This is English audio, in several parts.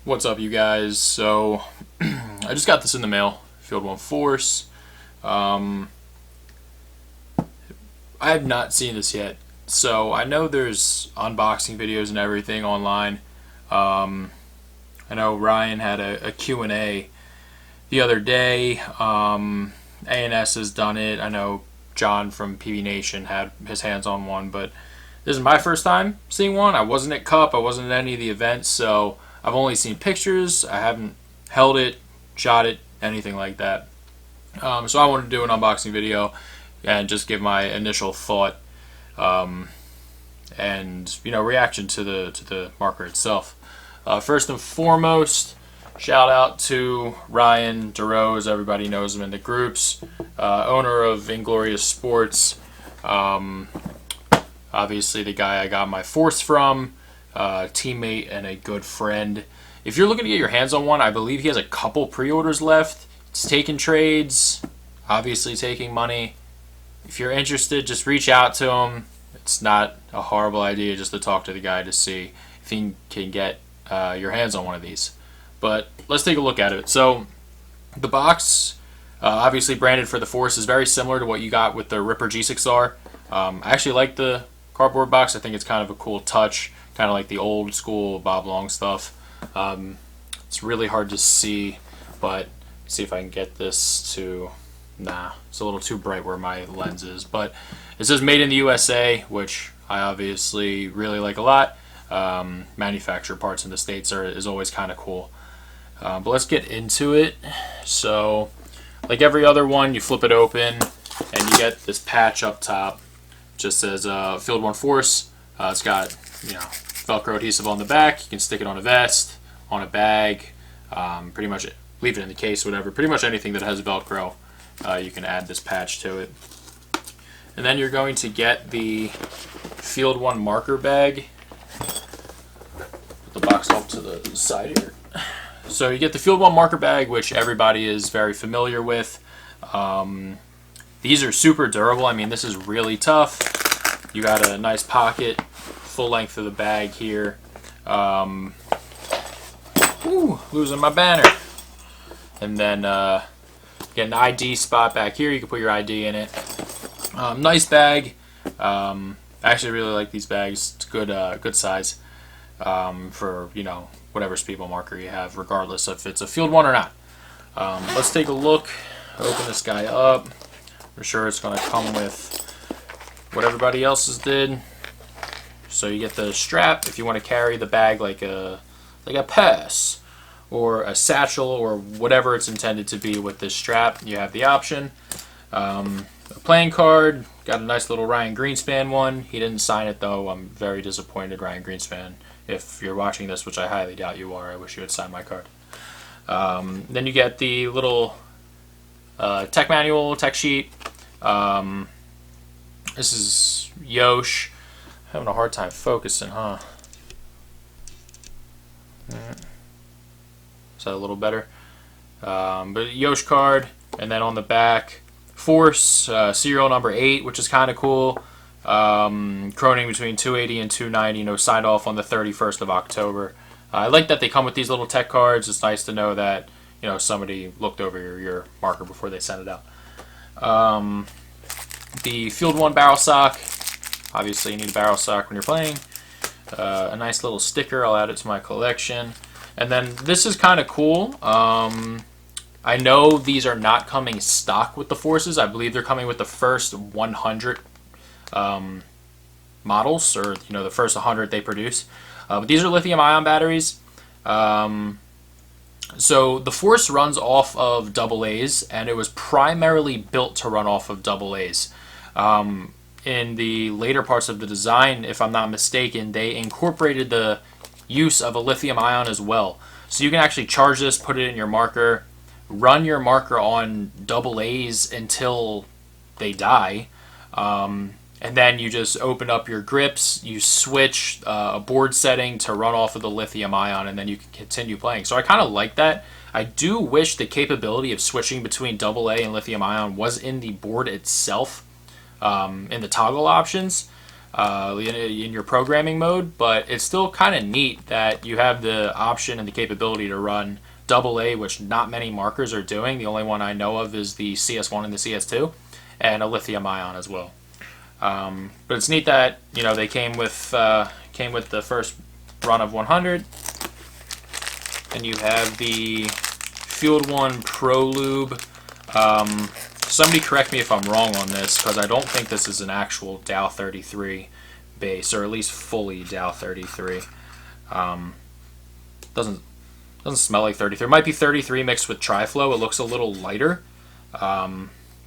What's up, you guys? So, I just got this in the mail. Field 1 Force. I have not seen this yet. So, I know there's unboxing videos and everything online. I know Ryan had a Q&A the other day. A&S has done it. I know John from PB Nation had his hands on one, but this is my first time seeing one. I wasn't at Cup. I wasn't at any of the events, so I've only seen pictures. I haven't held it, shot it, anything like that. So I wanted to do an unboxing video and just give my initial thought and reaction to the marker itself. First and foremost, shout out to Ryan DeRose. Everybody knows him in the groups. Owner of Inglorious Sports. Obviously the guy I got my Force from. Teammate and a good friend. If you're looking to get your hands on one, I believe he has a couple pre-orders left. It's taking trades, obviously taking money. If you're interested, just reach out to him. It's not a horrible idea just to talk to the guy to see if he can get your hands on one of these. But let's take a look at it. So the box, obviously branded for the Force, is very similar to what you got with the Ripper G6R. I actually like the cardboard box. I think it's kind of a cool touch, kind of like the old school Bob Long stuff. It's really hard to see, but see if I can get this to... Nah, it's a little too bright where my lens is. But it says made in the USA, which I obviously really like a lot. Manufactured parts in the States is always kind of cool. But let's get into it. So, like every other one, you flip it open, and you get this patch up top. It just says Field 1 Force. It's got, Velcro adhesive on the back. You can stick it on a vest, on a bag, pretty much leave it in the case, whatever. Pretty much anything that has Velcro, you can add this patch to it. And then you're going to get the Field 1 marker bag. Put the box off to the side here. So you get the Field 1 marker bag, which everybody is very familiar with. These are super durable. I mean, this is really tough. You got a nice pocket, full length of the bag here. Losing my banner. And then get an ID spot back here. You can put your ID in it. Nice bag. I actually really like these bags. It's good size for whatever speedball marker you have, regardless if it's a Field 1 or not. Let's take a look. Open this guy up. I'm sure it's going to come with what everybody else's did. So you get the strap if you want to carry the bag like a purse or a satchel or whatever it's intended to be with this strap. You have the option. A playing card. Got a nice little Ryan Greenspan one. He didn't sign it though. I'm very disappointed, Ryan Greenspan. If you're watching this, which I highly doubt you are, I wish you had signed my card. Then you get the little tech manual, tech sheet. This is Yosh. Having a hard time focusing, huh? Is that a little better? But Yosh card, and then on the back, Force, serial number 8, which is kind of cool. Chroning between 280 and 290, signed off on the 31st of October. I like that they come with these little tech cards. It's nice to know that somebody looked over your marker before they sent it out. The Field 1 barrel sock. Obviously you need a barrel sock when you're playing. A nice little sticker. I'll add it to my collection. And then this is kind of cool. I know these are not coming stock with the Forces. I believe they're coming with the first 100 models, or the first 100 they produce. But these are lithium-ion batteries. So the Force runs off of AA's, and it was primarily built to run off of AA's. In the later parts of the design, if I'm not mistaken, they incorporated the use of a lithium-ion as well. So you can actually charge this, put it in your marker, run your marker on AA's until they die. And then you just open up your grips, you switch a board setting to run off of the lithium ion, and then you can continue playing. So I kind of like that. I do wish the capability of switching between AA and lithium ion was in the board itself, in the toggle options. in your programming mode, but it's still kind of neat that you have the option and the capability to run AA, which not many markers are doing. The only one I know of is the CS1 and the CS2, and a lithium ion as well. But it's neat that they came with the first run of 100, and you have the Field One Pro Lube. Somebody correct me if I'm wrong on this, because I don't think this is an actual Dow 33 base, or at least fully Dow 33. Doesn't smell like 33. It might be 33 mixed with Triflow. It looks a little lighter,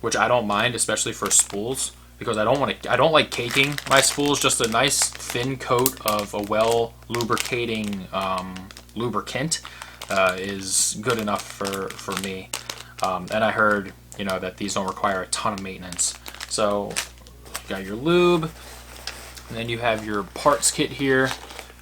which I don't mind, especially for spools, because I don't like caking my spools. Just a nice thin coat of a well lubricating lubricant is good enough for me. And I heard that these don't require a ton of maintenance. So you got your lube, and then you have your parts kit here,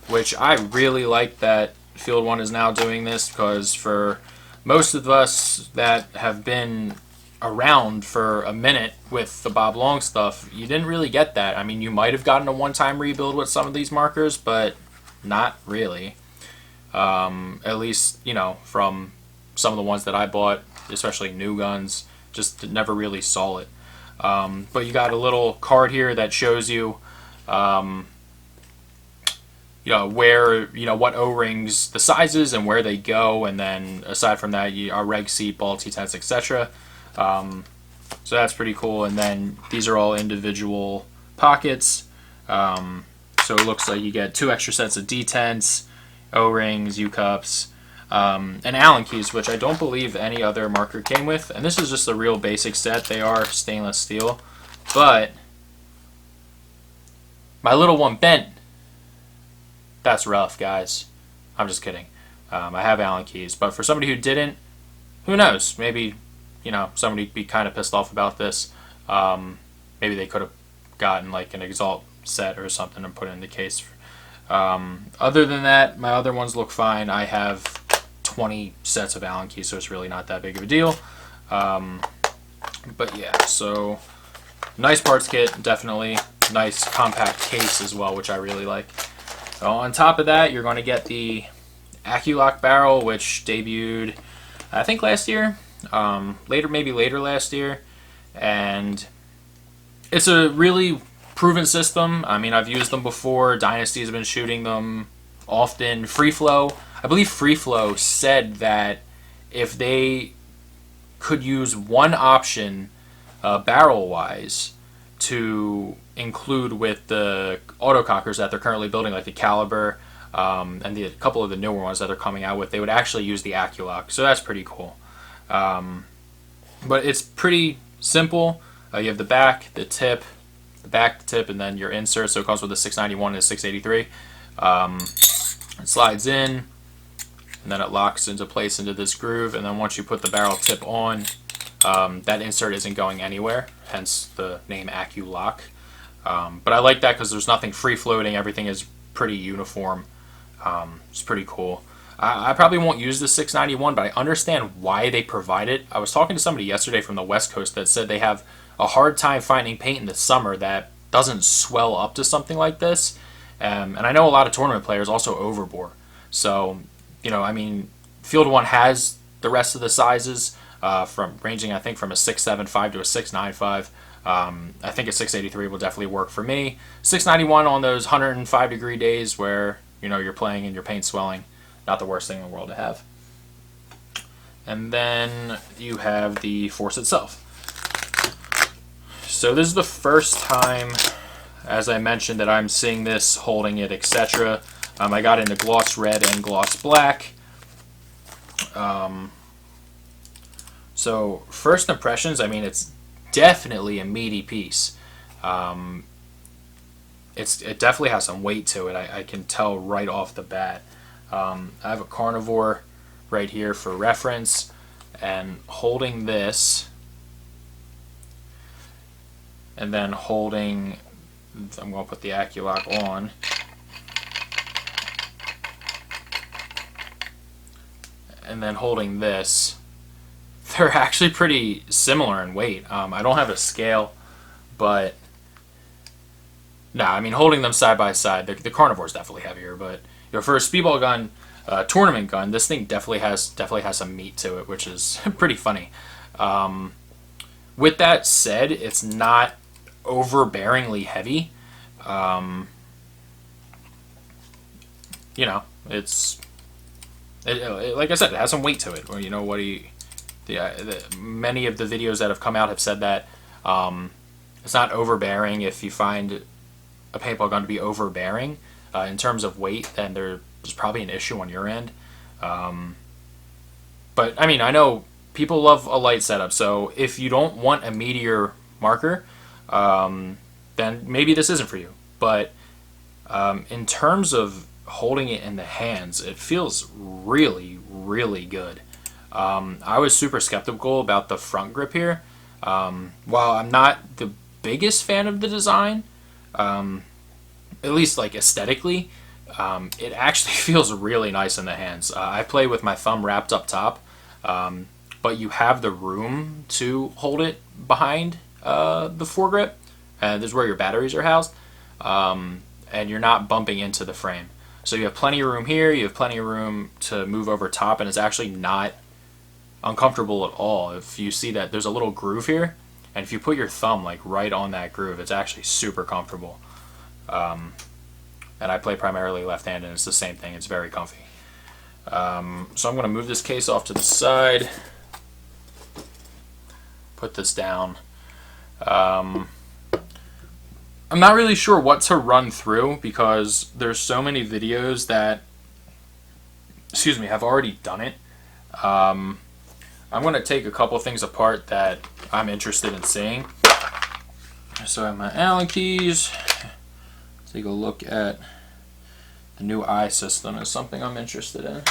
which I really like that Field One is now doing this, because for most of us that have been around for a minute with the Bob Long stuff, you didn't really get that. I mean, you might have gotten a one-time rebuild with some of these markers, but not really. At least, from some of the ones that I bought, especially new guns, just never really saw it. But you got a little card here that shows you, where, what O-rings, the sizes and where they go, and then aside from that, our reg seat, ball T10s, etc. So that's pretty cool. And then these are all individual pockets. So it looks like you get 2 extra sets of D10s, O-rings, U-cups, and Allen keys, which I don't believe any other marker came with. And this is just a real basic set. They are stainless steel, but my little one bent. That's rough, guys. I'm just kidding. I have Allen keys, but for somebody who didn't, who knows? Maybe, somebody be kind of pissed off about this. Maybe they could have gotten like an Exalt set or something and put it in the case. Other than that, my other ones look fine. I have 20 sets of Allen keys, so it's really not that big of a deal. But yeah, so nice parts kit, definitely. Nice compact case as well, which I really like. So on top of that, you're going to get the Accu Lock barrel, which debuted, I think, last year. Maybe later last year. And it's a really proven system. I mean, I've used them before. Dynasty has been shooting them often. Free Flow, I believe Free Flow said that if they could use one option barrel-wise to include with the autocockers that they're currently building, like the Caliber and a couple of the newer ones that they're coming out with, they would actually use the Accu Lock. So that's pretty cool. But it's pretty simple. You have the back, the tip, and then your insert. So it comes with a 691 and a 683. It slides in, and then it locks into place into this groove. And then once you put the barrel tip on, that insert isn't going anywhere, hence the name Accu Lock. But I like that because there's nothing free floating. Everything is pretty uniform. It's pretty cool. I probably won't use the 691, but I understand why they provide it. I was talking to somebody yesterday from the West Coast that said they have a hard time finding paint in the summer that doesn't swell up to something like this. And I know a lot of tournament players also overbore. So, I mean, Field One has the rest of the sizes, ranging, I think, from a 675 to a 695. I think a 683 will definitely work for me. 691 on those 105 degree days where, you're playing and your paint's swelling. Not the worst thing in the world to have. And then you have the force itself. So this is the first time, as I mentioned, that I'm seeing this, holding it, etc. I got into gloss red and gloss black. So first impressions, I mean, it's definitely a meaty piece. It definitely has some weight to it. I can tell right off the bat. I have a carnivore right here for reference, and holding this, and then holding, I'm going to put the Accu Lock on, and then holding this, they're actually pretty similar in weight. I don't have a scale, but No, I mean holding them side by side, the Carnivore's definitely heavier, but for a speedball gun, tournament gun, this thing definitely has some meat to it, which is pretty funny. With that said, it's not overbearingly heavy. You know, like I said, it has some weight to it. Or many of the videos that have come out have said that it's not overbearing. If you find a paintball gun to be overbearing in terms of weight, then there's probably an issue on your end. But I mean, I know people love a light setup, so if you don't want a meteor marker, then maybe this isn't for you. But in terms of holding it in the hands, it feels really, really good. I was super skeptical about the front grip here. While I'm not the biggest fan of the design, at least like aesthetically, it actually feels really nice in the hands. I play with my thumb wrapped up top, but you have the room to hold it behind the foregrip, and this is where your batteries are housed, and you're not bumping into the frame. So you have plenty of room here, you have plenty of room to move over top, and it's actually not uncomfortable at all. If you see that there's a little groove here, and if you put your thumb like right on that groove, it's actually super comfortable. And I play primarily left-handed, and it's the same thing. It's very comfy. So I'm going to move this case off to the side, put this down. I'm not really sure what to run through because there's so many videos that, have already done it. I'm going to take a couple things apart that I'm interested in seeing. So I have my Allen keys. Take a look at the new eye system is something I'm interested in.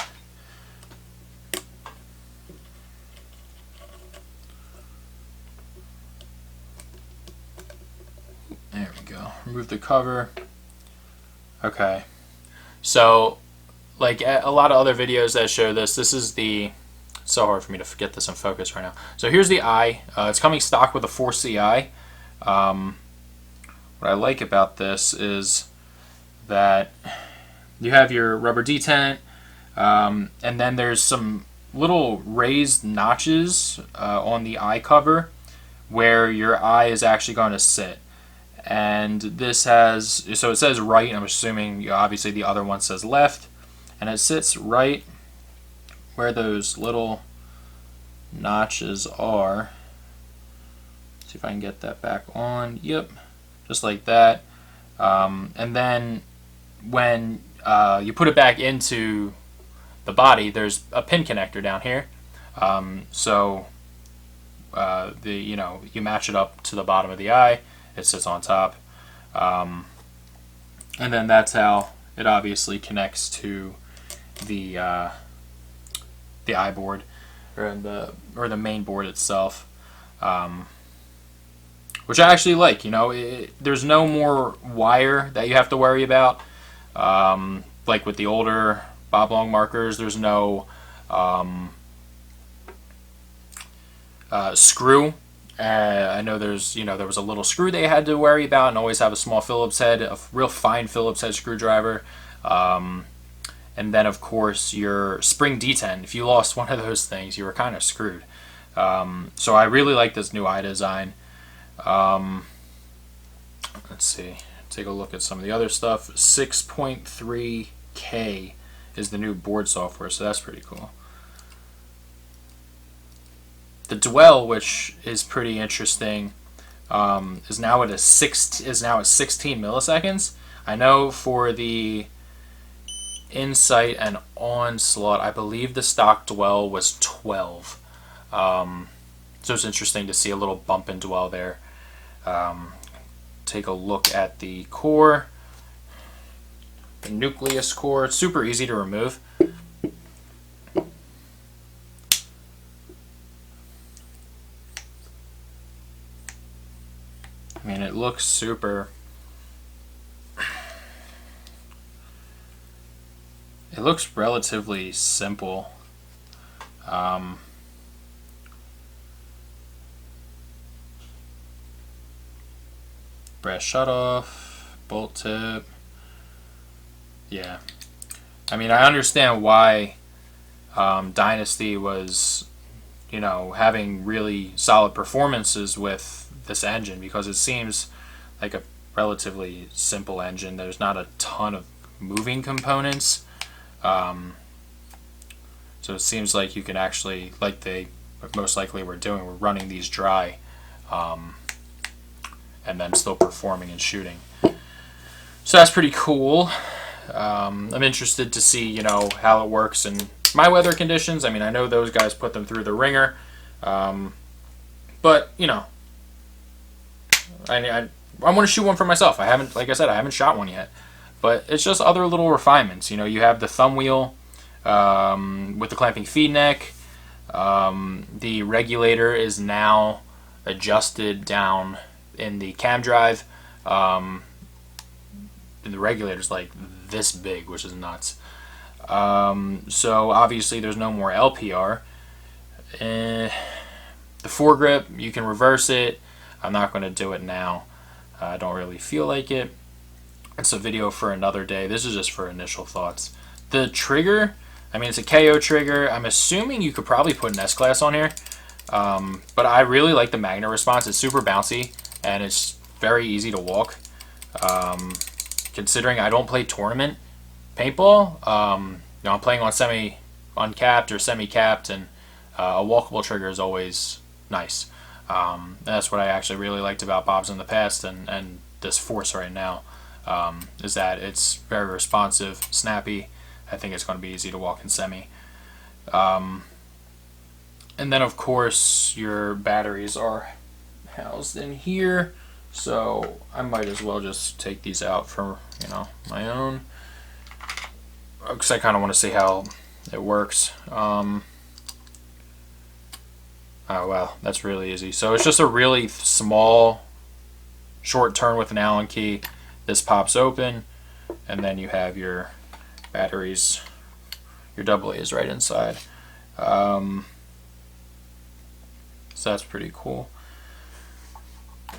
There we go. Remove the cover. Okay. So, like a lot of other videos that show this, this is the... It's so hard for me to get this in focus right now. So here's the eye. It's coming stock with a 4C eye. What I like about this is that you have your rubber detent, and then there's some little raised notches on the eye cover where your eye is actually going to sit. And this has, so it says right, I'm assuming obviously the other one says left, and it sits right where those little notches are. See if I can get that back on. Yep, just like that. And then when you put it back into the body, there's a pin connector down here. So you match it up to the bottom of the eye. It sits on top, and then that's how it obviously connects to the eye board or the main board itself. Which I actually like. There's no more wire that you have to worry about. Like with the older Bob Long markers, there's no screw. I know there was a little screw they had to worry about, and always have a small Phillips head, a real fine Phillips head screwdriver. And then, of course, your spring detent. If you lost one of those things, you were kind of screwed. So I really like this new eye design. Let's see. Take a look at some of the other stuff. 6.3K is the new board software, so that's pretty cool. The dwell, which is pretty interesting, is now at 16 milliseconds. I know for the Insight and Onslaught, I believe the stock dwell was 12. So it's interesting to see a little bump in dwell there. Take a look at the core, the nucleus core. It's super easy to remove. I mean, it looks super... It looks relatively simple. Brass shutoff, bolt tip. Yeah. I mean, I understand why Dynasty was, you know, having really solid performances with this engine, because it seems like a relatively simple engine. There's not a ton of moving components. So it seems like you can actually, like they most likely were doing, we're running these dry and then still performing and shooting. So that's pretty cool. I'm interested to see, you know, how it works in my weather conditions. I mean, I know those guys put them through the ringer, but you know, I want to shoot one for myself. I haven't, like I said, I haven't shot one yet, but it's just other little refinements. You know, you have the thumb wheel with the clamping feed neck. The regulator is now adjusted down in the cam drive. The regulator's like this big, which is nuts. So obviously there's no more LPR. The foregrip, you can reverse it. I'm not going to do it now. I don't really feel like it. It's a video for another day. This is just for initial thoughts. The trigger, I mean, it's a KO trigger. I'm assuming you could probably put an S-Class on here. But I really like the magnet response. It's super bouncy, and it's very easy to walk. Considering I don't play tournament paintball, you know, I'm playing on semi-uncapped or semi-capped, and a walkable trigger is always nice. That's what I actually really liked about Bob's in the past, and this Force right now, is that it's very responsive, snappy. I think it's going to be easy to walk in semi. And then, of course, your batteries are housed in here. So I might as well just take these out for, you know, my own, because I kind of want to see how it works. Oh wow, that's really easy. So it's just a really small, short turn with an Allen key. This pops open, and then you have your batteries, your AA's right inside. So that's pretty cool.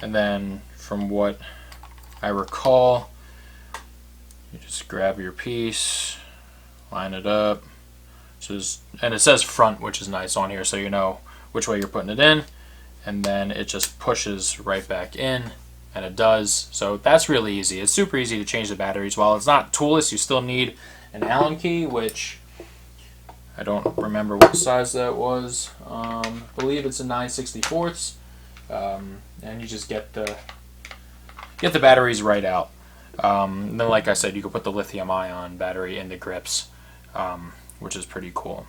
And then, from what I recall, you just grab your piece, line it up. And it says front, which is nice on here, so you know which way you're putting it in. And then it just pushes right back in, and it does. So that's really easy. It's super easy to change the batteries. While it's not toolless, you still need an Allen key, which I don't remember what size that was. I believe it's a 9/64. And you just get the batteries right out. And then, like I said, you can put the lithium-ion battery in the grips, which is pretty cool.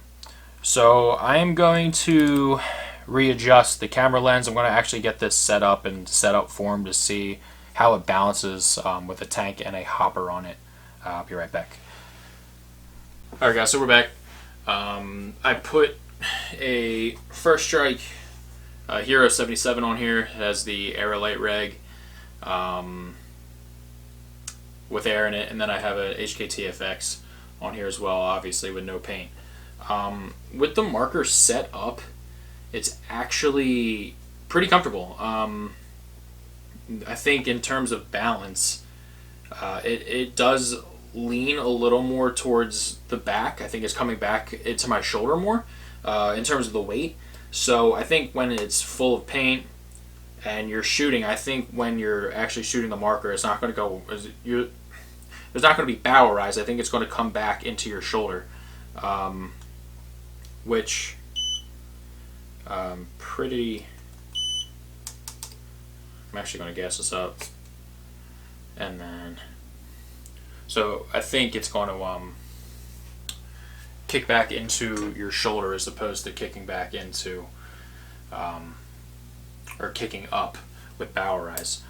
So I am going to readjust the camera lens. I'm going to actually get this set up in setup form to see how it balances with a tank and a hopper on it. I'll be right back. Alright guys, so we're back. I put a First Strike Hero 77 on here. It has the Aerolite reg with air in it, and then I have a HKTFX on here as well, obviously with no paint. With the marker set up, it's actually pretty comfortable. I think in terms of balance, it does lean a little more towards the back. I think it's coming back into my shoulder more in terms of the weight. So I think when it's full of paint and you're shooting, I think when you're actually shooting the marker, it's not going to go, there's not going to be barrel rise. I think it's going to come back into your shoulder, which I'm actually going to gas this up, and then, so I think it's going to kick back into your shoulder as opposed to kicking back into, or kicking up with barrel rise.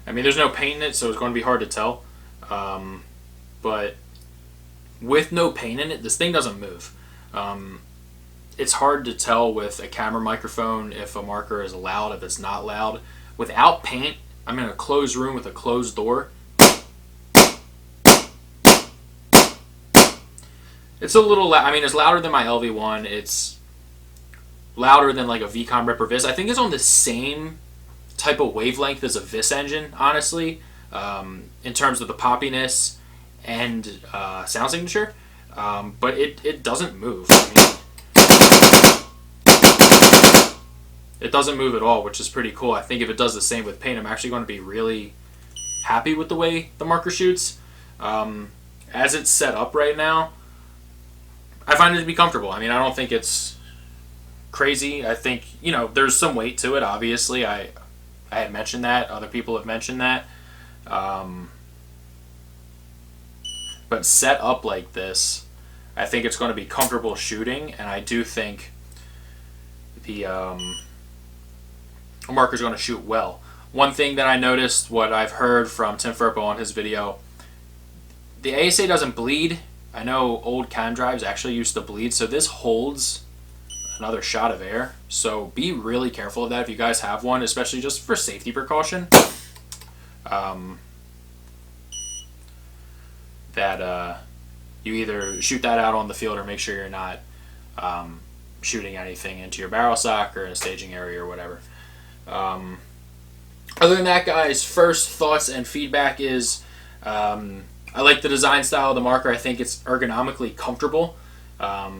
I mean, there's no paint in it, so it's going to be hard to tell. But with no paint in it, this thing doesn't move. It's hard to tell with a camera microphone if a marker is loud, if it's not loud. Without paint, I'm in a closed room with a closed door. It's a little loud. I mean, it's louder than my LV1. It's louder than like a VCOM Ripper Vis. I think it's on the same type of wavelength as a Vis engine, honestly, in terms of the poppiness and sound signature. But it doesn't move. I mean, it doesn't move at all, which is pretty cool. I think if it does the same with paint, I'm actually going to be really happy with the way the marker shoots. As it's set up right now, I find it to be comfortable. I mean, I don't think it's crazy. I think, you know, there's some weight to it, obviously. I had mentioned that. Other people have mentioned that. But set up like this, I think it's going to be comfortable shooting, and I do think the marker's going to shoot well. One thing that I noticed, what I've heard from Tim Furpo on his video, the ASA doesn't bleed. I know old cam drives actually used to bleed, so this holds another shot of air. So be really careful of that if you guys have one, especially just for safety precaution. That you either shoot that out on the field or make sure you're not shooting anything into your barrel sock or in a staging area or whatever. Other than that, guys, first thoughts and feedback is I like the design style of the marker. I think it's ergonomically comfortable. I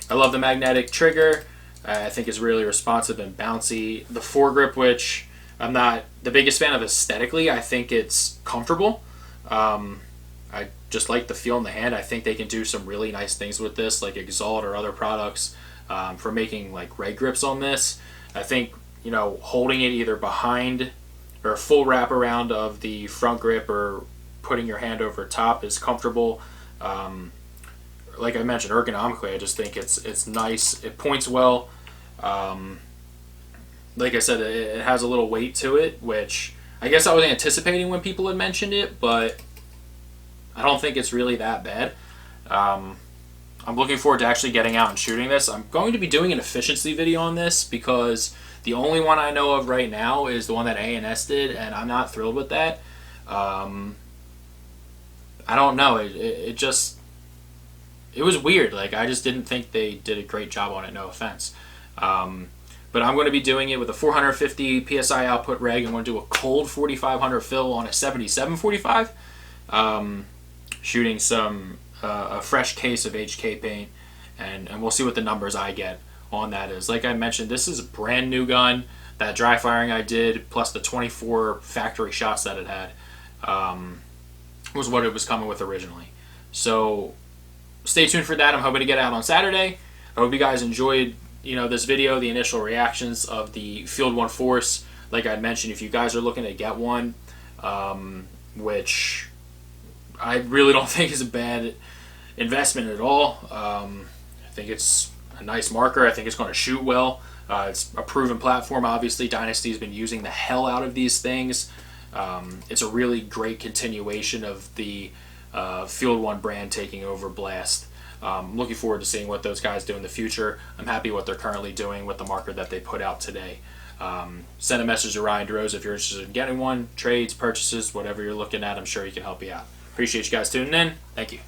love the magnetic trigger. I think it's really responsive and bouncy. The foregrip, which I'm not the biggest fan of aesthetically, I think it's comfortable. I just like the feel in the hand. I think they can do some really nice things with this, like Exalt or other products, for making like red grips on this. I think, you know, holding it either behind or a full wrap around of the front grip or putting your hand over top is comfortable. Like I mentioned, ergonomically, I just think it's nice. It points well. Like I said, it has a little weight to it, which I guess I was anticipating when people had mentioned it, but I don't think it's really that bad. I'm looking forward to actually getting out and shooting this. I'm going to be doing an efficiency video on this because the only one I know of right now is the one that A&S did, and I'm not thrilled with that. I don't know. It was weird. Like, I just didn't think they did a great job on it, no offense. But I'm going to be doing it with a 450 PSI output reg. I'm going to do a cold 4500 fill on a 7745. Shooting some a fresh case of HK paint, and we'll see what the numbers I get on that is. Like I mentioned, this is a brand new gun. That dry firing I did, plus the 24 factory shots that it had, was what it was coming with originally. So stay tuned for that. I'm hoping to get out on Saturday. I hope you guys enjoyed, you know, this video, the initial reactions of the Field 1 Force. Like I mentioned, if you guys are looking to get one, which I really don't think is a bad investment at all. I think it's a nice marker. I think it's going to shoot well. It's a proven platform. Obviously, Dynasty's been using the hell out of these things. It's a really great continuation of the Field 1 brand taking over Blast. Looking forward to seeing what those guys do in the future. I'm happy what they're currently doing with the marker that they put out today. Send a message to Ryan DeRose if you're interested in getting one. Trades, purchases, whatever you're looking at, I'm sure he can help you out. Appreciate you guys tuning in. Thank you.